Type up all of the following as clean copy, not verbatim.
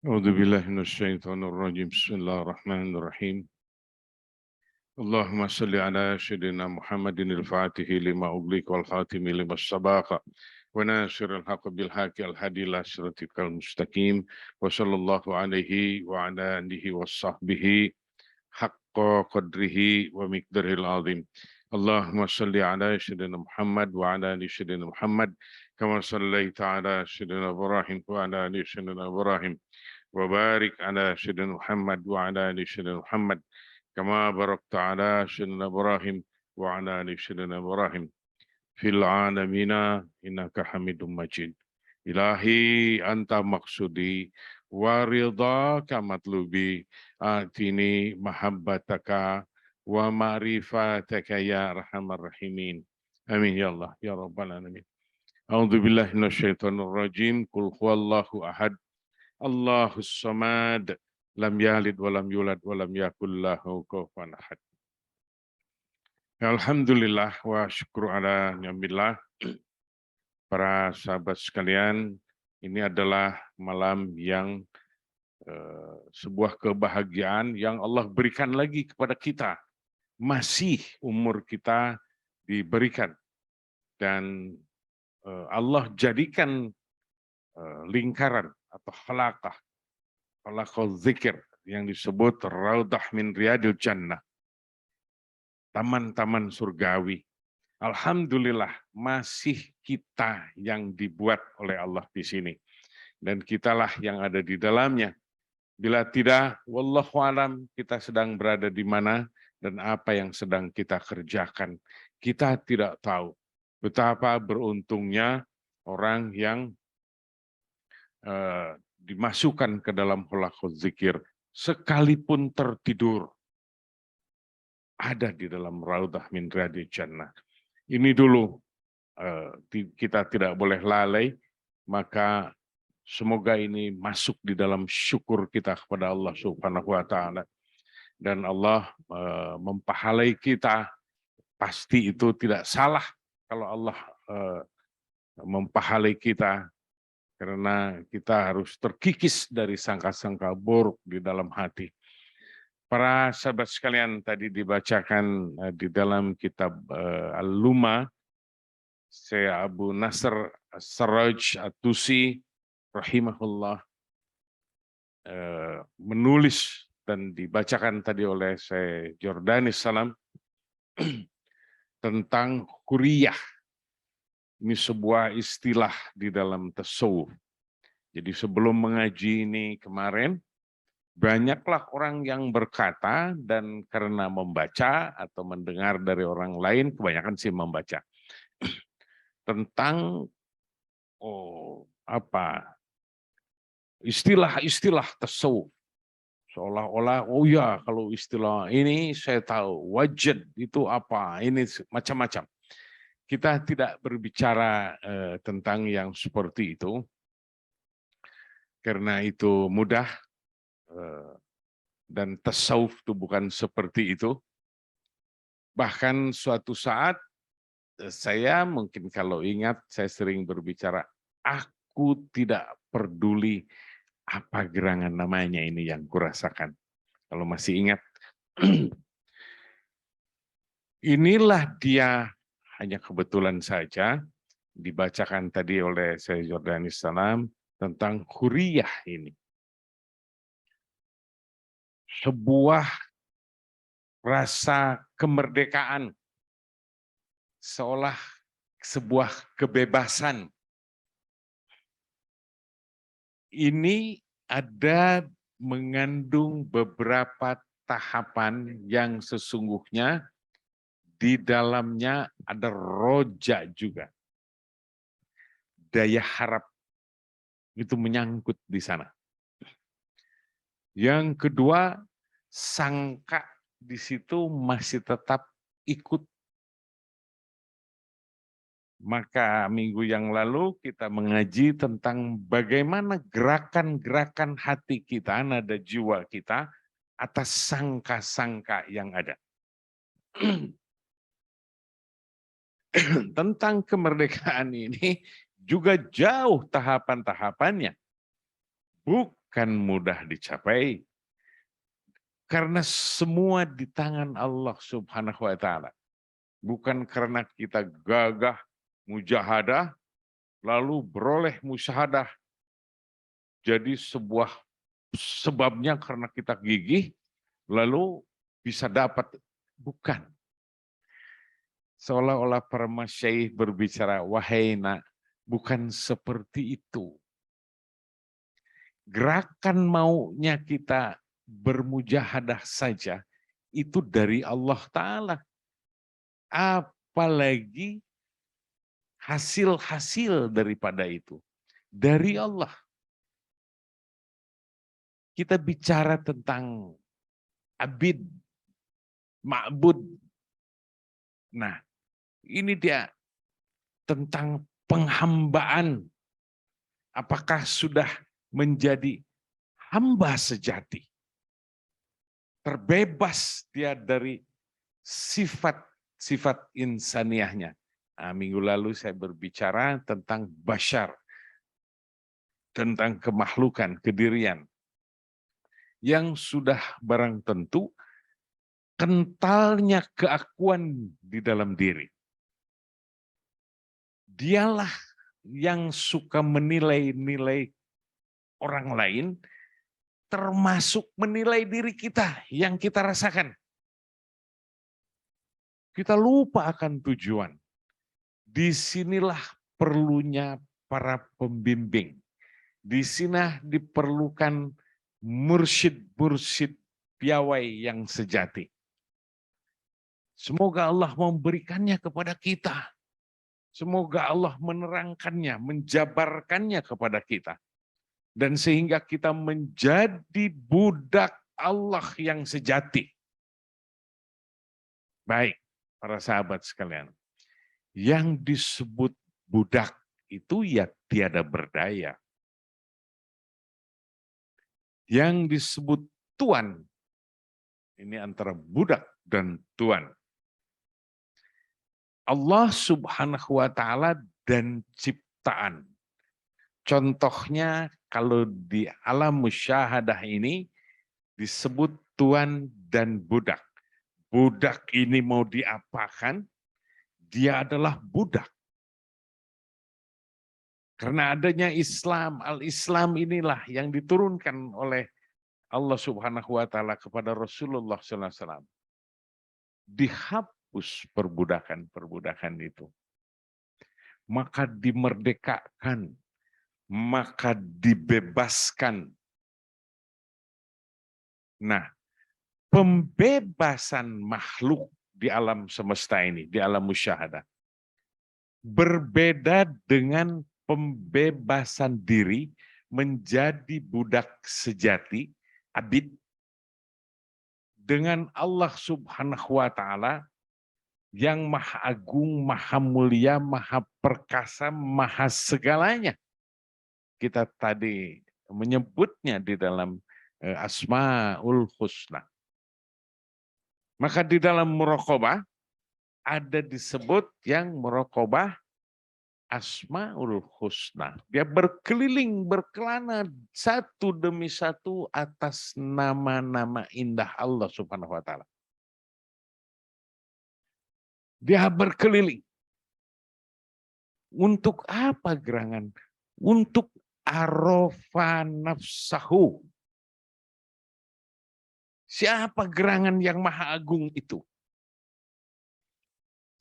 أعوذ بالله من الشيطان الرجيم بسم الله الرحمن الرحيم اللهم صل على سيدنا محمد الفاتح لما أغلق والخاتم لما سبق وناصر الحق بالحق الهادي إلى صراطك المستقيم وصلى الله عليه وعلى آله وصحبه حق قدره ومقداره العظيم اللهم صل على سيدنا محمد وعلى آل سيدنا محمد كما صليت على سيدنا إبراهيم وعلى آل سيدنا إبراهيم وبارك على سيدنا محمد وعلى آل سيدنا محمد كما باركت على سيدنا إبراهيم وعلى آل سيدنا إبراهيم في العالمين إنك حميد مجيد إلهي أنت مقصودي ورضاك مطلوبي آتني محبتك ومعرفتك يا أرحم الراحمين آمين يا الله يا رب العالمين أعوذ بالله من الشيطان الرجيم قل هو الله أحد Allahus samad lam yalid walam yulad walam yakul lahu kufuwan ahad. Alhamdulillah wa syukru ala ni'amillah. Para sahabat sekalian, ini adalah malam yang sebuah kebahagiaan yang Allah berikan lagi kepada kita. Masih umur kita diberikan dan Allah jadikan lingkaran atau halaqah zikir yang disebut Raudah min Riyadil Jannah, taman-taman surgawi. Alhamdulillah masih kita yang dibuat oleh Allah di sini dan kitalah yang ada di dalamnya. Bila tidak, wallahu alam, kita sedang berada di mana dan apa yang sedang kita kerjakan. Kita tidak tahu. Betapa beruntungnya orang yang dimasukkan ke dalam halaqah zikir sekalipun tertidur ada di dalam Raudah min Riyadil Jannah. Ini dulu kita tidak boleh lalai, maka semoga ini masuk di dalam syukur kita kepada Allah Subhanahu wa taala dan Allah mempahalai kita. Pasti itu tidak salah kalau Allah mempahalai kita, karena kita harus terkikis dari sangka-sangka buruk di dalam hati. Para sahabat sekalian, tadi dibacakan di dalam kitab Al-Luma, Syekh Abu Nasr As-Sarraj At-Tusi rahimahullah menulis dan dibacakan tadi oleh Syekh Jordanis Salam tentang huriyah. Ini sebuah istilah di dalam tasawuf. Jadi sebelum mengaji ini kemarin, banyaklah orang yang berkata, dan karena membaca atau mendengar dari orang lain, kebanyakan sih membaca, tentang istilah-istilah tasawuf. Seolah-olah, oh ya kalau istilah ini saya tahu, wajid itu apa, ini macam-macam. Kita tidak berbicara tentang yang seperti itu, karena itu mudah, dan tasawuf itu bukan seperti itu. Bahkan suatu saat, saya mungkin kalau ingat, saya sering berbicara, aku tidak peduli apa gerangan namanya ini yang kurasakan. Kalau masih ingat, inilah dia. Hanya kebetulan saja dibacakan tadi oleh Syekh Jordanis Salam tentang huriyah ini. Sebuah rasa kemerdekaan, seolah sebuah kebebasan. Ini ada mengandung beberapa tahapan yang sesungguhnya di dalamnya ada roja juga. Daya harap itu menyangkut di sana. Yang kedua, sangka di situ masih tetap ikut. Maka minggu yang lalu kita mengaji tentang bagaimana gerakan-gerakan hati kita, nada jiwa kita atas sangka-sangka yang ada. Tentang kemerdekaan ini juga jauh tahapan-tahapannya. akan mudah dicapai karena semua di tangan Allah Subhanahu wa taala. Bukan karena kita gagah mujahadah lalu beroleh musyahadah jadi sebuah sebabnya karena kita gigih lalu bisa dapat, bukan. Seolah-olah para masyaikh berbicara, wahai nak, bukan seperti itu. Gerakan maunya kita bermujahadah saja itu dari Allah Ta'ala. Apalagi hasil-hasil daripada itu dari Allah. Kita bicara tentang abid, ma'bud. Nah, ini dia tentang penghambaan. Apakah sudah menjadi hamba sejati? Terbebas dia dari sifat insaniahnya. Nah, minggu lalu saya berbicara tentang bashar, tentang kemakhlukan, kedirian, yang sudah barang tentu kentalnya keakuan di dalam diri. Dialah yang suka menilai-nilai orang lain, termasuk menilai diri kita yang kita rasakan. Kita lupa akan tujuan. Disinilah perlunya para pembimbing. Di sini diperlukan mursyid-mursyid piawai yang sejati. Semoga Allah memberikannya kepada kita. Semoga Allah menerangkannya, menjabarkannya kepada kita. Dan sehingga kita menjadi budak Allah yang sejati. Baik, para sahabat sekalian. Yang disebut budak itu ya tiada berdaya. Yang disebut tuan, ini antara budak dan tuan. Allah Subhanahu wa taala dan ciptaan. Contohnya kalau di alam musyahadah ini disebut tuan dan budak. Budak ini mau diapakan? Dia adalah budak. Karena adanya Islam, al-Islam inilah yang diturunkan oleh Allah Subhanahu wa taala kepada Rasulullah sallallahu alaihi wasallam. Dihapus perbudakan-perbudakan itu. Maka dimerdekakan, maka dibebaskan. Nah, pembebasan makhluk di alam semesta ini, di alam musyahadah, berbeda dengan pembebasan diri menjadi budak sejati, abid, dengan Allah Subhanahu wa taala yang maha agung, maha mulia, maha perkasa, maha segalanya. Kita tadi menyebutnya di dalam Asmaul Husna. Maka di dalam muraqabah ada disebut yang muraqabah Asmaul Husna. Dia berkeliling, berkelana satu demi satu atas nama-nama indah Allah Subhanahu wa taala. Dia berkeliling. Untuk apa gerangan? Untuk arofa nafsahu. Siapa gerangan yang maha agung itu?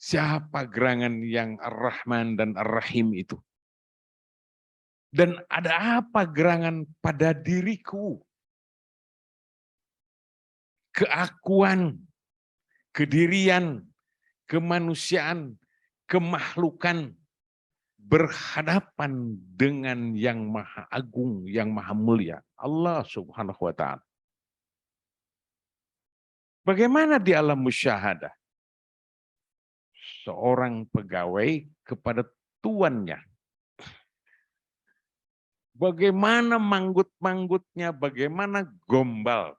Siapa gerangan yang Ar-Rahman dan Ar-Rahim itu? Dan ada apa gerangan pada diriku? Keakuan, kedirian, kemanusiaan, kemakhlukan berhadapan dengan yang maha agung, yang maha mulia, Allah Subhanahu wa taala. Bagaimana di alam musyahadah? Seorang pegawai kepada tuannya. Bagaimana manggut-manggutnya, bagaimana gombal.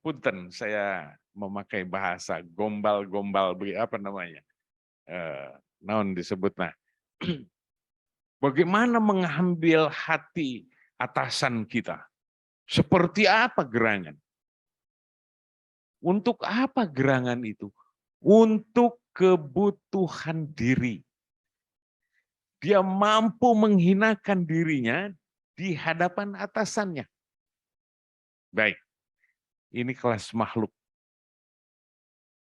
Punten, saya memakai bahasa gombal-gombal, apa namanya? Naon disebutnya. Bagaimana mengambil hati atasan kita. Seperti apa gerangan? Untuk apa gerangan itu? Untuk kebutuhan diri. Dia mampu menghinakan dirinya di hadapan atasannya. Baik, ini kelas makhluk.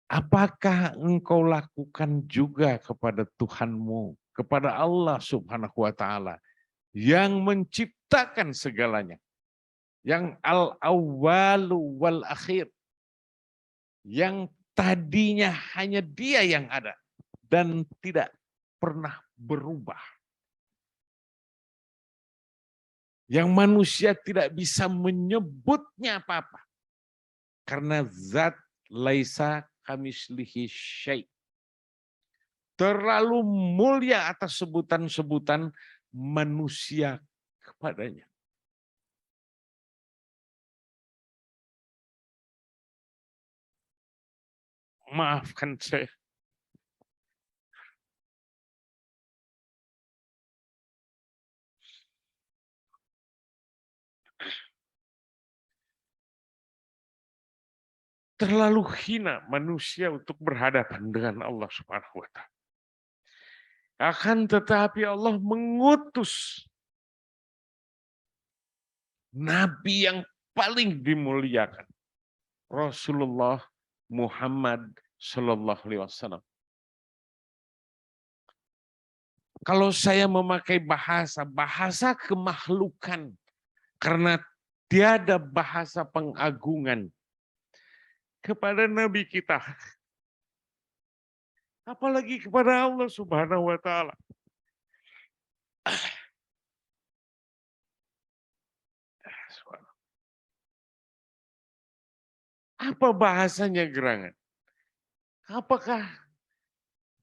Apakah engkau lakukan juga kepada Tuhanmu, kepada Allah Subhanahu wa Ta'ala, yang menciptakan segalanya, yang al-awwalu wal akhir, yang tadinya hanya Dia yang ada dan tidak pernah berubah, yang manusia tidak bisa menyebutnya apa-apa, karena zat laisa kamislihi syai'. Terlalu mulia atas sebutan-sebutan manusia kepadanya. Maafkan saya. Terlalu hina manusia untuk berhadapan dengan Allah Subhanahu wa Ta'ala. Akan tetapi Allah mengutus Nabi yang paling dimuliakan, Rasulullah Muhammad Sallallahu Alaihi Wasallam. Kalau saya memakai bahasa kemakhlukan, karena tiada bahasa pengagungan kepada Nabi kita, apalagi kepada Allah Subhanahu wa Ta'ala. Apa bahasanya gerangan? Apakah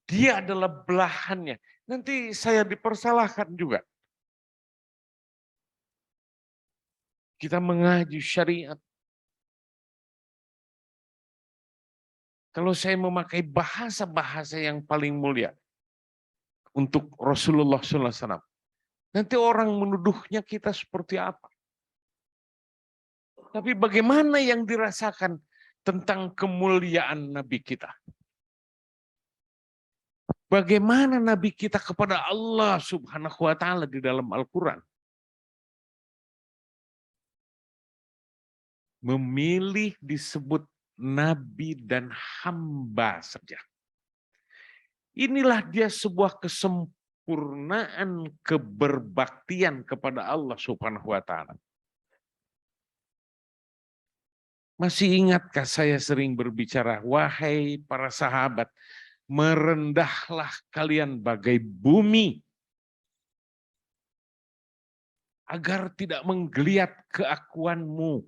dia adalah belahannya? Nanti saya dipersalahkan juga. Kita mengaji syariat. Kalau saya memakai bahasa-bahasa yang paling mulia untuk Rasulullah SAW, nanti orang menuduhnya kita seperti apa? Tapi bagaimana yang dirasakan tentang kemuliaan Nabi kita? Bagaimana Nabi kita kepada Allah Subhanahu wa Ta'ala di dalam Al-Quran? Memilih disebut nabi dan hamba saja. Inilah dia sebuah kesempurnaan keberbaktian kepada Allah Subhanahu wa Ta'ala. Masih ingatkah saya sering berbicara, wahai para sahabat, merendahlah kalian bagai bumi agar tidak menggeliat keakuanmu,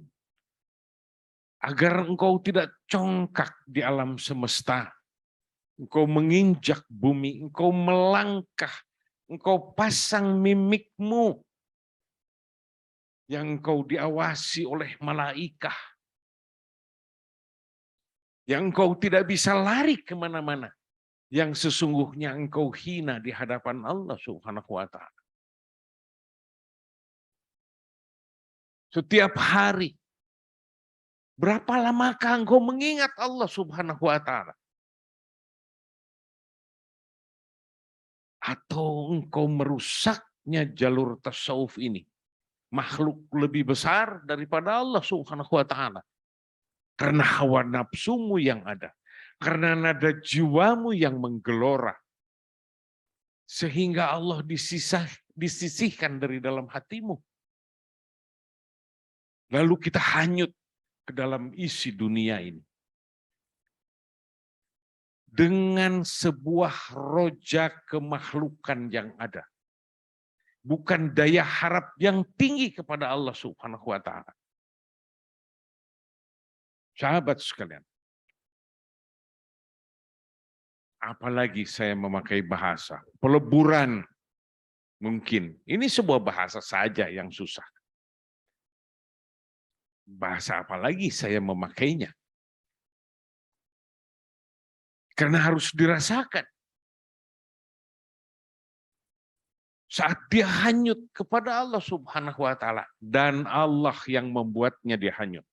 agar engkau tidak congkak di alam semesta. Engkau menginjak bumi, engkau melangkah, engkau pasang mimikmu yang engkau diawasi oleh malaikah, yang engkau tidak bisa lari kemana-mana, yang sesungguhnya engkau hina di hadapan Allah Subhanahu wa Ta'ala. Setiap hari, berapa lamakah engkau mengingat Allah Subhanahu wa Ta'ala? Atau engkau merusaknya jalur tasawuf ini? Makhluk lebih besar daripada Allah Subhanahu wa Ta'ala. Karena hawa nafsumu yang ada. Karena nada jiwamu yang menggelora. Sehingga Allah disisihkan dari dalam hatimu. Lalu kita hanyut ke dalam isi dunia ini. Dengan sebuah roja kemakhlukan yang ada. Bukan daya harap yang tinggi kepada Allah Subhanahu wa Ta'ala. Sahabat sekalian, apalagi saya memakai bahasa peleburan, mungkin ini sebuah bahasa saja yang susah. Bahasa apa lagi saya memakainya? Karena harus dirasakan. Saat dia hanyut kepada Allah Subhanahu wa taala dan Allah yang membuatnya dia hanyut.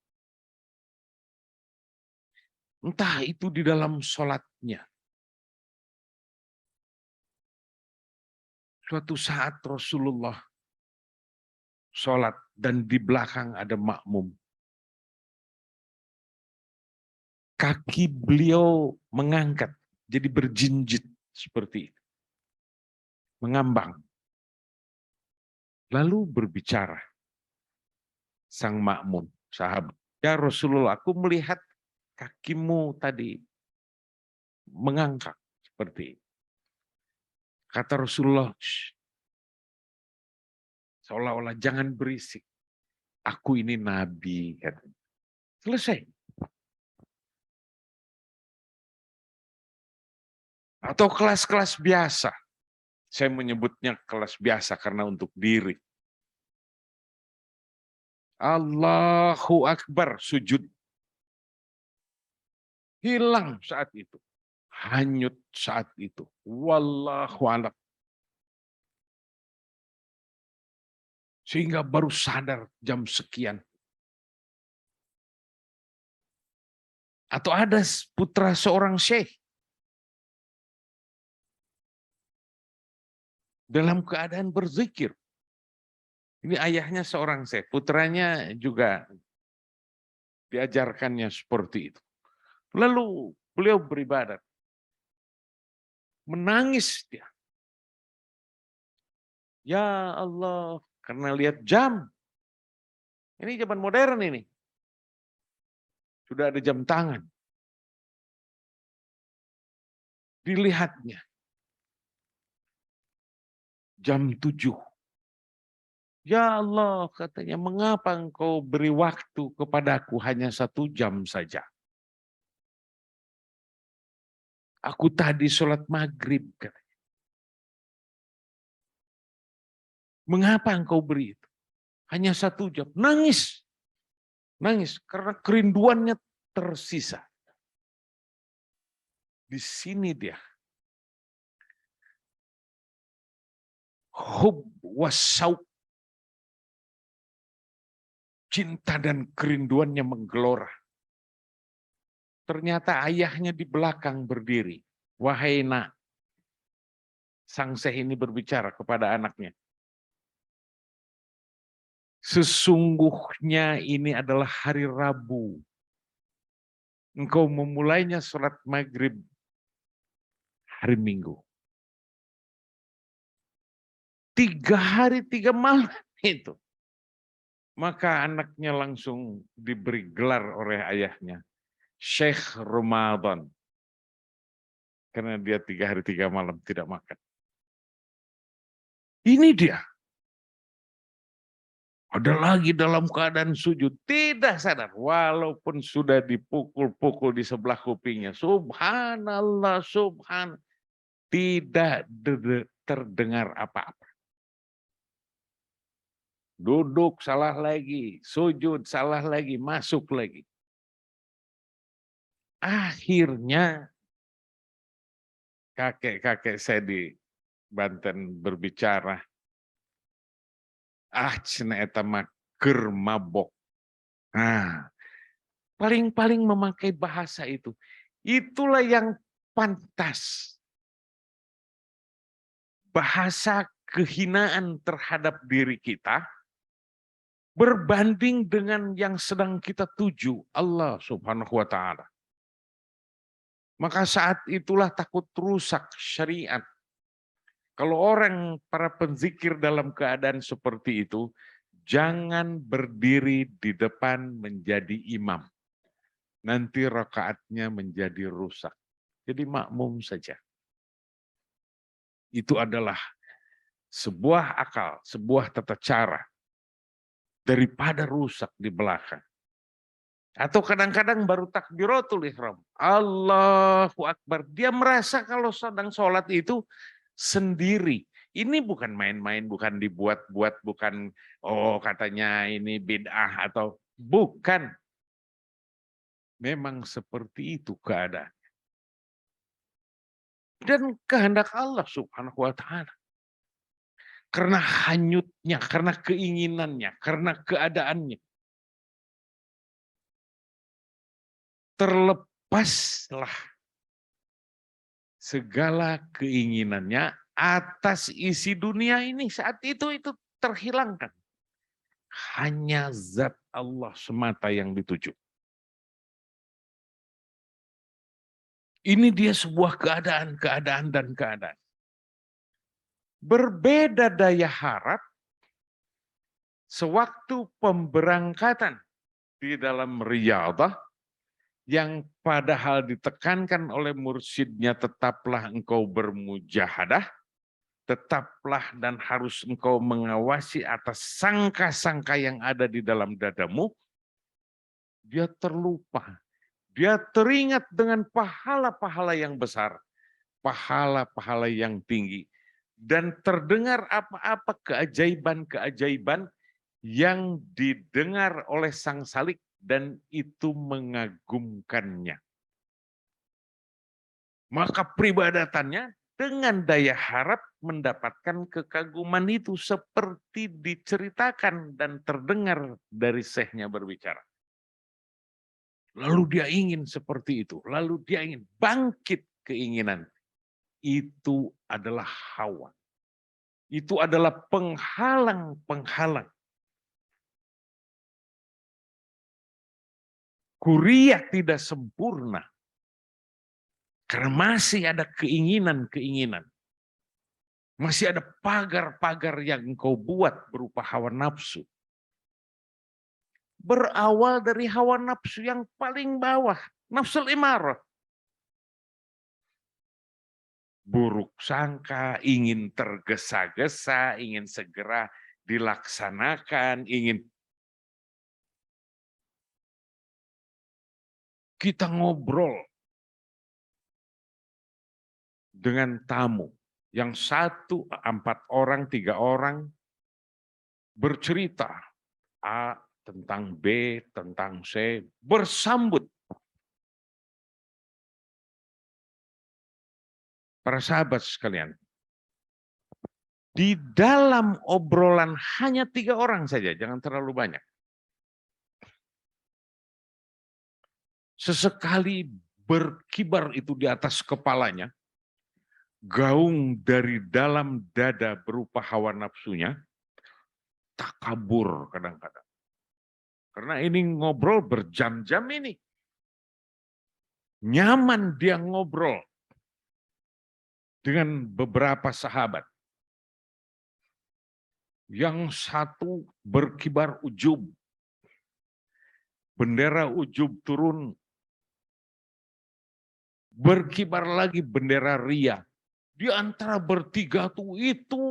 Entah itu di dalam sholatnya. Suatu saat Rasulullah sholat dan di belakang ada makmum. Kaki beliau mengangkat, jadi berjinjit seperti itu. Mengambang. Lalu berbicara sang makmum, sahabat. Ya Rasulullah, aku melihat kakimu tadi mengangkat seperti itu. Kata Rasulullah, seolah-olah jangan berisik. Aku ini nabi. Katanya. Selesai. Atau kelas-kelas biasa. Saya menyebutnya kelas biasa karena untuk diri. Allahu Akbar, sujud. Hilang saat itu. Hanyut saat itu. Wallahu a'lam. Sehingga baru sadar jam sekian. Atau ada putra seorang syekh. Dalam keadaan berzikir. Ini ayahnya seorang syekh. Putranya juga diajarkannya seperti itu. Lalu beliau beribadat. Menangis dia. Ya Allah, karena lihat jam. Ini zaman modern ini. Sudah ada jam tangan. Dilihatnya. Jam 7. Ya Allah, katanya, mengapa engkau beri waktu kepadaku hanya 1 jam saja? Aku tadi sholat maghrib, katanya. Mengapa engkau beri itu? Hanya 1 jam. Nangis. Nangis karena kerinduannya tersisa. Di sini dia. Hub wassauk. Cinta dan kerinduannya menggelora. Ternyata ayahnya di belakang berdiri. Wahai nak. Sang syekh ini berbicara kepada anaknya. Sesungguhnya ini adalah hari Rabu. Engkau memulainya sholat maghrib hari Minggu. 3 hari 3 malam itu. Maka anaknya langsung diberi gelar oleh ayahnya. Syekh Ramadan. Karena dia 3 hari 3 malam tidak makan. Ini dia. Ada lagi dalam keadaan sujud. Tidak sadar. Walaupun sudah dipukul-pukul di sebelah kupingnya. Subhanallah, subhan. Tidak terdengar apa-apa. Duduk salah lagi. Sujud salah lagi. Masuk lagi. Akhirnya kakek-kakek saya di Banten berbicara. Cenah eta mah keur mabok. Nah, paling-paling memakai bahasa itu. Itulah yang pantas. Bahasa kehinaan terhadap diri kita berbanding dengan yang sedang kita tuju, Allah Subhanahu wa taala. Maka saat itulah takut rusak syariat. Kalau orang para penzikir dalam keadaan seperti itu, jangan berdiri di depan menjadi imam. Nanti rakaatnya menjadi rusak. Jadi makmum saja. Itu adalah sebuah akal, sebuah tata cara. Daripada rusak di belakang. Atau kadang-kadang baru takbiratul ihram. Allahu Akbar. Dia merasa kalau sedang sholat itu sendiri. Ini bukan main-main, bukan dibuat-buat, bukan katanya ini bid'ah atau bukan. Memang seperti itu keadaan. Dan kehendak Allah Subhanahu wa taala. karena hanyutnya, karena keinginannya, karena keadaannya. Terlepaslah segala keinginannya atas isi dunia ini. Saat itu terhilangkan. Hanya zat Allah semata yang dituju. Ini dia sebuah keadaan dan keadaan. Berbeda daya harap sewaktu pemberangkatan di dalam riyadah yang padahal ditekankan oleh mursyidnya, tetaplah engkau bermujahadah, tetaplah dan harus engkau mengawasi atas sangka-sangka yang ada di dalam dadamu. Dia terlupa. Dia teringat dengan pahala-pahala yang besar, pahala-pahala yang tinggi. Dan terdengar apa-apa keajaiban-keajaiban yang didengar oleh sang salik dan itu mengagumkannya. Maka peribadatannya dengan daya harap mendapatkan kekaguman itu seperti diceritakan dan terdengar dari syekhnya berbicara. Lalu dia ingin seperti itu, lalu dia ingin bangkit keinginan. Itu adalah hawa. Itu adalah penghalang-penghalang. Kuria tidak sempurna. Karena masih ada keinginan-keinginan. Masih ada pagar-pagar yang engkau buat berupa hawa nafsu. Berawal dari hawa nafsu yang paling bawah. Nafsul imarah. Buruk sangka, ingin tergesa-gesa, ingin segera dilaksanakan, ingin. Kita ngobrol dengan tamu. Yang 1, 4 orang, 3 orang bercerita. A tentang B, tentang C, bersambut. Para sahabat sekalian, di dalam obrolan hanya 3 orang saja, jangan terlalu banyak. Sesekali berkibar itu di atas kepalanya, gaung dari dalam dada berupa hawa nafsunya, takabur kadang-kadang. Karena ini ngobrol berjam-jam ini. Nyaman dia ngobrol dengan beberapa sahabat. Yang satu berkibar ujub. Bendera ujub turun. Berkibar lagi bendera ria. Di antara bertiga itu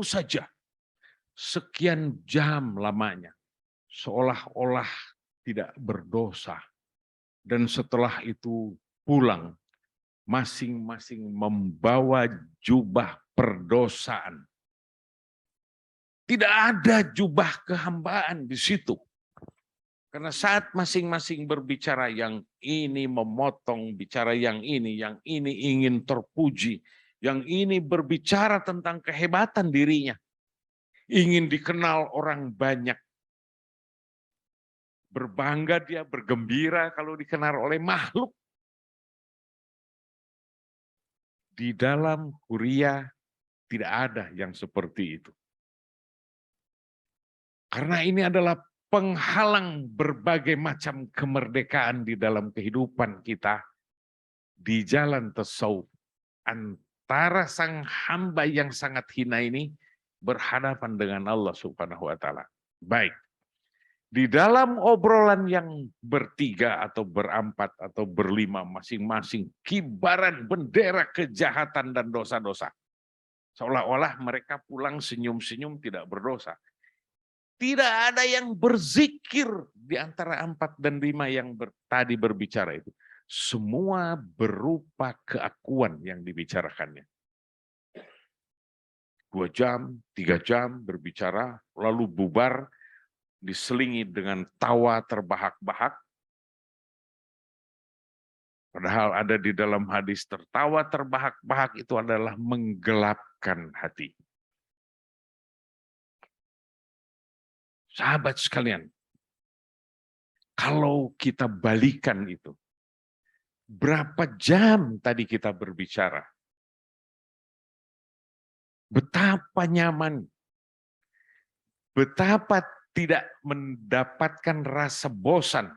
saja. Sekian jam lamanya. Seolah-olah tidak berdosa. Dan setelah itu pulang. Masing-masing membawa jubah perdosaan. Tidak ada jubah kehambaan di situ. Karena saat masing-masing berbicara, yang ini memotong bicara yang ini ingin terpuji, yang ini berbicara tentang kehebatan dirinya, ingin dikenal orang banyak. Berbangga dia, bergembira kalau dikenal oleh makhluk. Di dalam kuria tidak ada yang seperti itu. Karena ini adalah penghalang berbagai macam kemerdekaan di dalam kehidupan kita di jalan tasawuf. Antara sang hamba yang sangat hina ini berhadapan dengan Allah Subhanahu wa taala. Baik. Di dalam obrolan yang bertiga atau berempat atau berlima masing-masing kibaran bendera kejahatan dan dosa-dosa. Seolah-olah mereka pulang senyum-senyum tidak berdosa. Tidak ada yang berzikir di antara 4 dan 5 yang tadi berbicara itu. Semua berupa keakuan yang dibicarakannya. 2 jam, 3 jam berbicara, lalu bubar, diselingi dengan tawa terbahak-bahak. Padahal ada di dalam hadis, tertawa terbahak-bahak itu adalah menggelapkan hati. Sahabat sekalian, kalau kita balikan itu, berapa jam tadi kita berbicara? Betapa nyaman, betapa tidak mendapatkan rasa bosan,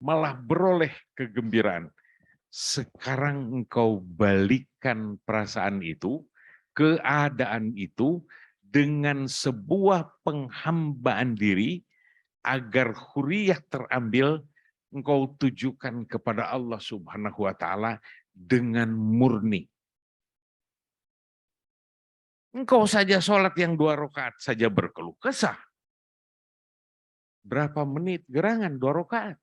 malah beroleh kegembiraan. Sekarang engkau balikan perasaan itu, keadaan itu, dengan sebuah penghambaan diri, agar huriyah terambil, engkau tujukan kepada Allah Subhanahu wa Ta'ala dengan murni. Engkau saja sholat yang 2 rakaat saja berkeluh kesah. Berapa menit gerangan 2 rakaat?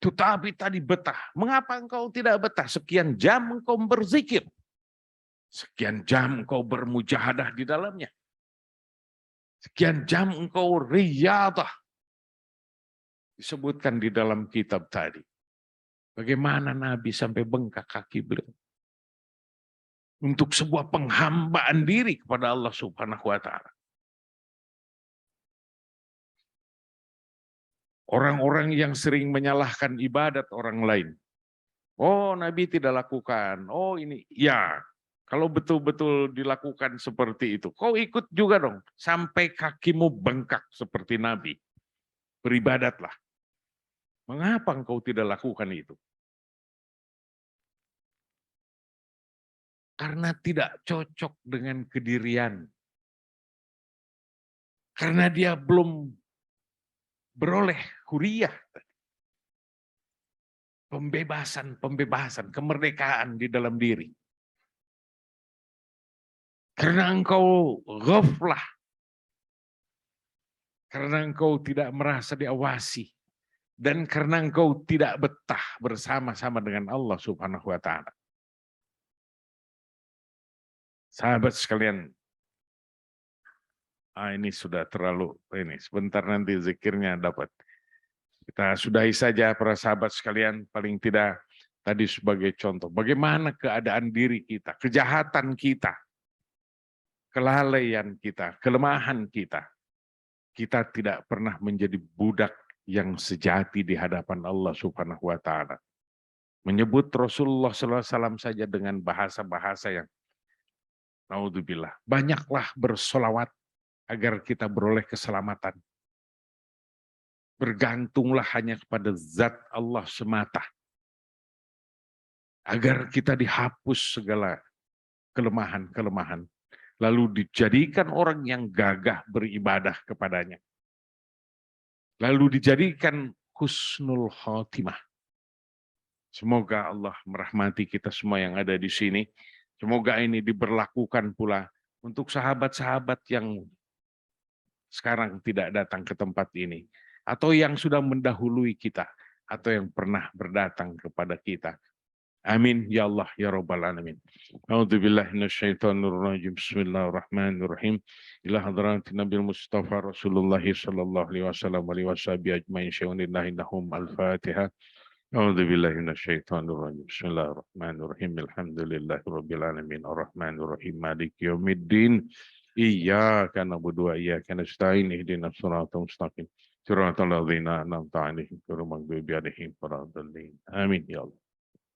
Tetapi tadi betah. Mengapa engkau tidak betah? Sekian jam engkau berzikir. Sekian jam engkau bermujahadah di dalamnya. Sekian jam engkau riyadah. Disebutkan di dalam kitab tadi. Bagaimana Nabi sampai bengkak kaki beliau. Untuk sebuah penghambaan diri kepada Allah Subhanahu wa Ta'ala. Orang-orang yang sering menyalahkan ibadat orang lain. Oh, Nabi tidak lakukan. Oh, ini. Ya, kalau betul-betul dilakukan seperti itu, kau ikut juga dong. Sampai kakimu bengkak seperti Nabi. Beribadatlah. Mengapa engkau tidak lakukan itu? Karena tidak cocok dengan kedirian. Karena dia belum beroleh huriyah. Pembebasan, kemerdekaan di dalam diri. Karena engkau ghaflah. Karena engkau tidak merasa diawasi. Dan karena engkau tidak betah bersama-sama dengan Allah Subhanahu wa Ta'ala. Sahabat sekalian, ini sudah terlalu, ini sebentar nanti zikirnya dapat. Kita sudahi saja para sahabat sekalian, paling tidak tadi sebagai contoh. Bagaimana keadaan diri kita, kejahatan kita, kelalaian kita, kelemahan kita. Kita tidak pernah menjadi budak yang sejati di hadapan Allah Subhanahu wa Ta'ala. Menyebut Rasulullah SAW saja dengan bahasa-bahasa yang naudzubillah. Banyaklah bersolawat agar kita beroleh keselamatan. Bergantunglah hanya kepada zat Allah semata. Agar kita dihapus segala kelemahan-kelemahan. Lalu dijadikan orang yang gagah beribadah kepadanya. Lalu dijadikan husnul khotimah. Semoga Allah merahmati kita semua yang ada di sini. Semoga ini diberlakukan pula untuk sahabat-sahabat yang sekarang tidak datang ke tempat ini. Atau yang sudah mendahului kita. Atau yang pernah berdatang kepada kita. Amin ya Allah ya Rabbal Alamin. A'udzubillahi minasyaitonirrajim. Bismillahirrahmanirrahim. Ila hadratin Nabil Mustafa Rasulullah sallallahu alaihi wasallam wa alihi washabihi ajmain syawnillahi lahum al-Fatihah. A'udzubillahi minasyaitonirrajim. Bismillahirrahmanirrahim. Alhamdulillahirabbil alamin arrahmanirrahim maliki yaumiddin. Iyyaka na'budu wa iyyaka nasta'in ihdinas siratal mustaqim. Siratal ladzina an'amta 'alaihim ghairil maghdubi 'alaihim waladdallin. Amin ya Allah.